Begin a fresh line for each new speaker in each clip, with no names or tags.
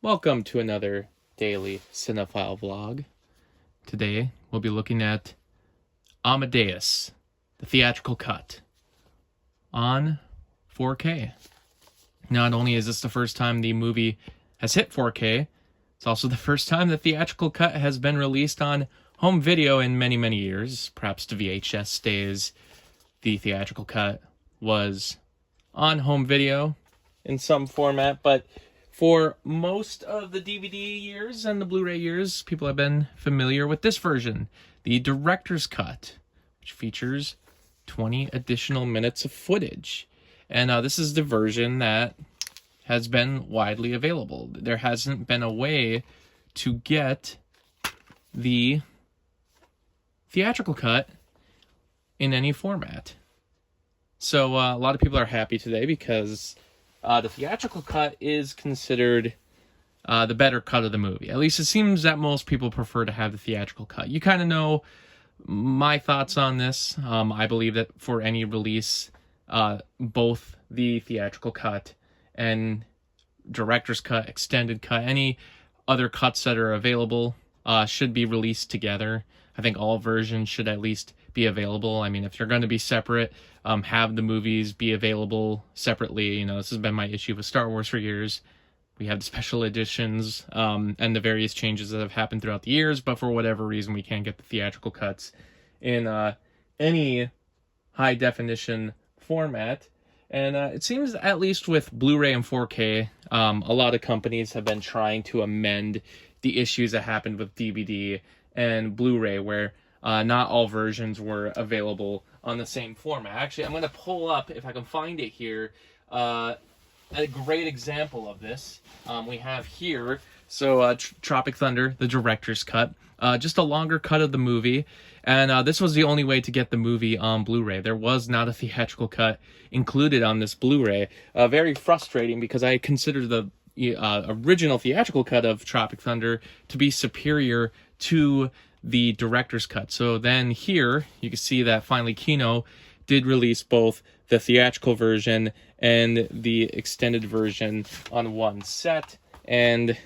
Welcome to another daily cinephile vlog. Today we'll be looking at Amadeus, the theatrical cut on 4K. Not only is this the first time the movie has hit 4K, it's also the first time the theatrical cut has been released on home video in many, many years. Perhaps the VHS days, the theatrical cut was on home video in some format, but for most of the DVD years and the Blu-ray years, people have been familiar with this version, the director's cut, which features 20 additional minutes of footage. And this is the version that has been widely available. There hasn't been a way to get the theatrical cut in any format. So a lot of people are happy today because the theatrical cut is considered the better cut of the movie. At least it seems that most people prefer to have the theatrical cut. You kind of know my thoughts on this. I believe that for any release, both the theatrical cut and director's cut, extended cut, any other cuts that are available should be released together. I think all versions should at least be available. I mean, if you're going to be separate, have the movies be available separately. You know, this has been my issue with Star Wars for years. We have the special editions and the various changes that have happened throughout the years, but for whatever reason, we can't get the theatrical cuts in any high definition format. And it seems, at least with Blu-ray and 4K, a lot of companies have been trying to amend the issues that happened with DVD and Blu-ray, where not all versions were available on the same format. Actually, I'm going to pull up, if I can find it here, a great example of this. We have here, so Tropic Thunder, the director's cut, just a longer cut of the movie, and this was the only way to get the movie on Blu-ray. There was not a theatrical cut included on this Blu-ray. Very frustrating, because I consider the original theatrical cut of Tropic Thunder to be superior to the director's cut. So then here you can see that finally Kino did release both the theatrical version and the extended version on one set, and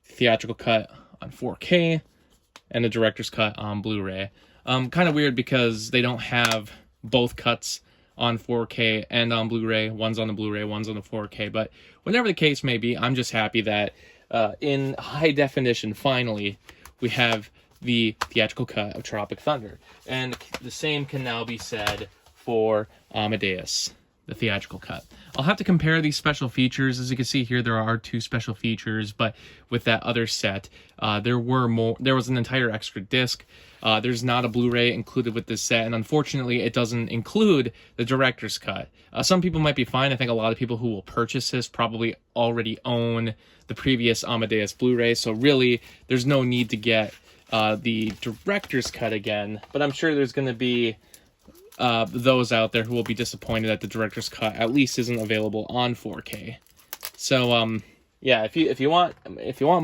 theatrical cut on 4K and the director's cut on Blu-ray. Kind of weird because they don't have both cuts on 4K and on Blu-ray. One's on the Blu-ray, one's on the 4K, but whatever the case may be, I'm just happy that in high definition, finally, we have the theatrical cut of Tropic Thunder. And the same can now be said for Amadeus, the theatrical cut. I'll have to compare these special features. As you can see here, there are 2 special features, but with that other set, there was an entire extra disc. There's not a Blu-ray included with this set, and unfortunately, it doesn't include the director's cut. Some people might be fine. I think a lot of people who will purchase this probably already own the previous Amadeus Blu-ray, so really, there's no need to get the director's cut again, but I'm sure there's going to be those out there who will be disappointed that the director's cut at least isn't available on 4K. So yeah, if you want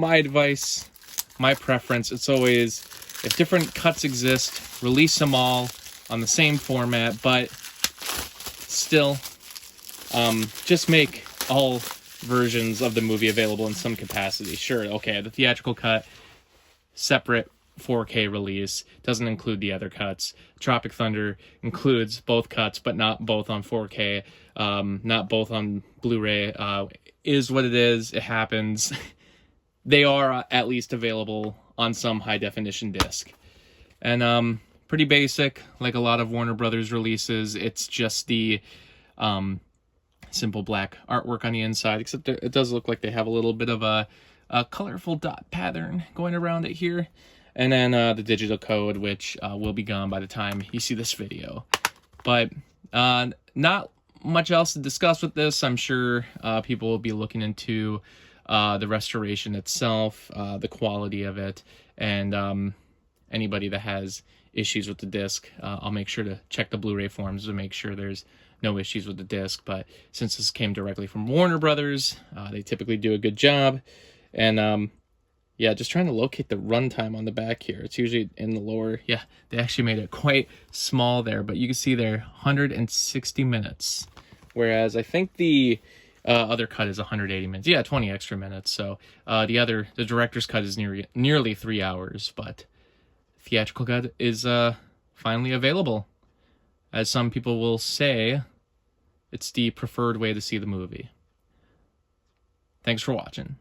my advice, my preference, it's always, if different cuts exist, release them all on the same format, but still just make all versions of the movie available in some capacity. Sure, okay, the theatrical cut, separate 4K release, doesn't include the other cuts. Tropic Thunder includes both cuts, but not both on 4K, not both on Blu-ray. Is what it is. It happens. They are at least available on some high-definition disc. And pretty basic, like a lot of Warner Brothers releases. It's just the simple black artwork on the inside, except it does look like they have a little bit of a colorful dot pattern going around it here. And then the digital code, which will be gone by the time you see this video. But not much else to discuss with this. I'm sure people will be looking into the restoration itself, the quality of it, and anybody that has issues with the disc, I'll make sure to check the Blu-ray forums to make sure there's no issues with the disc. But since this came directly from Warner Brothers, they typically do a good job. And yeah, just trying to locate the runtime on the back here. It's usually in the lower. Yeah, they actually made it quite small there, but you can see there 160 minutes. Whereas I think the Other cut is 180 minutes. Yeah, 20 extra minutes. So the director's cut is nearly 3 hours, but theatrical cut is finally available. As some people will say, it's the preferred way to see the movie. Thanks for watching.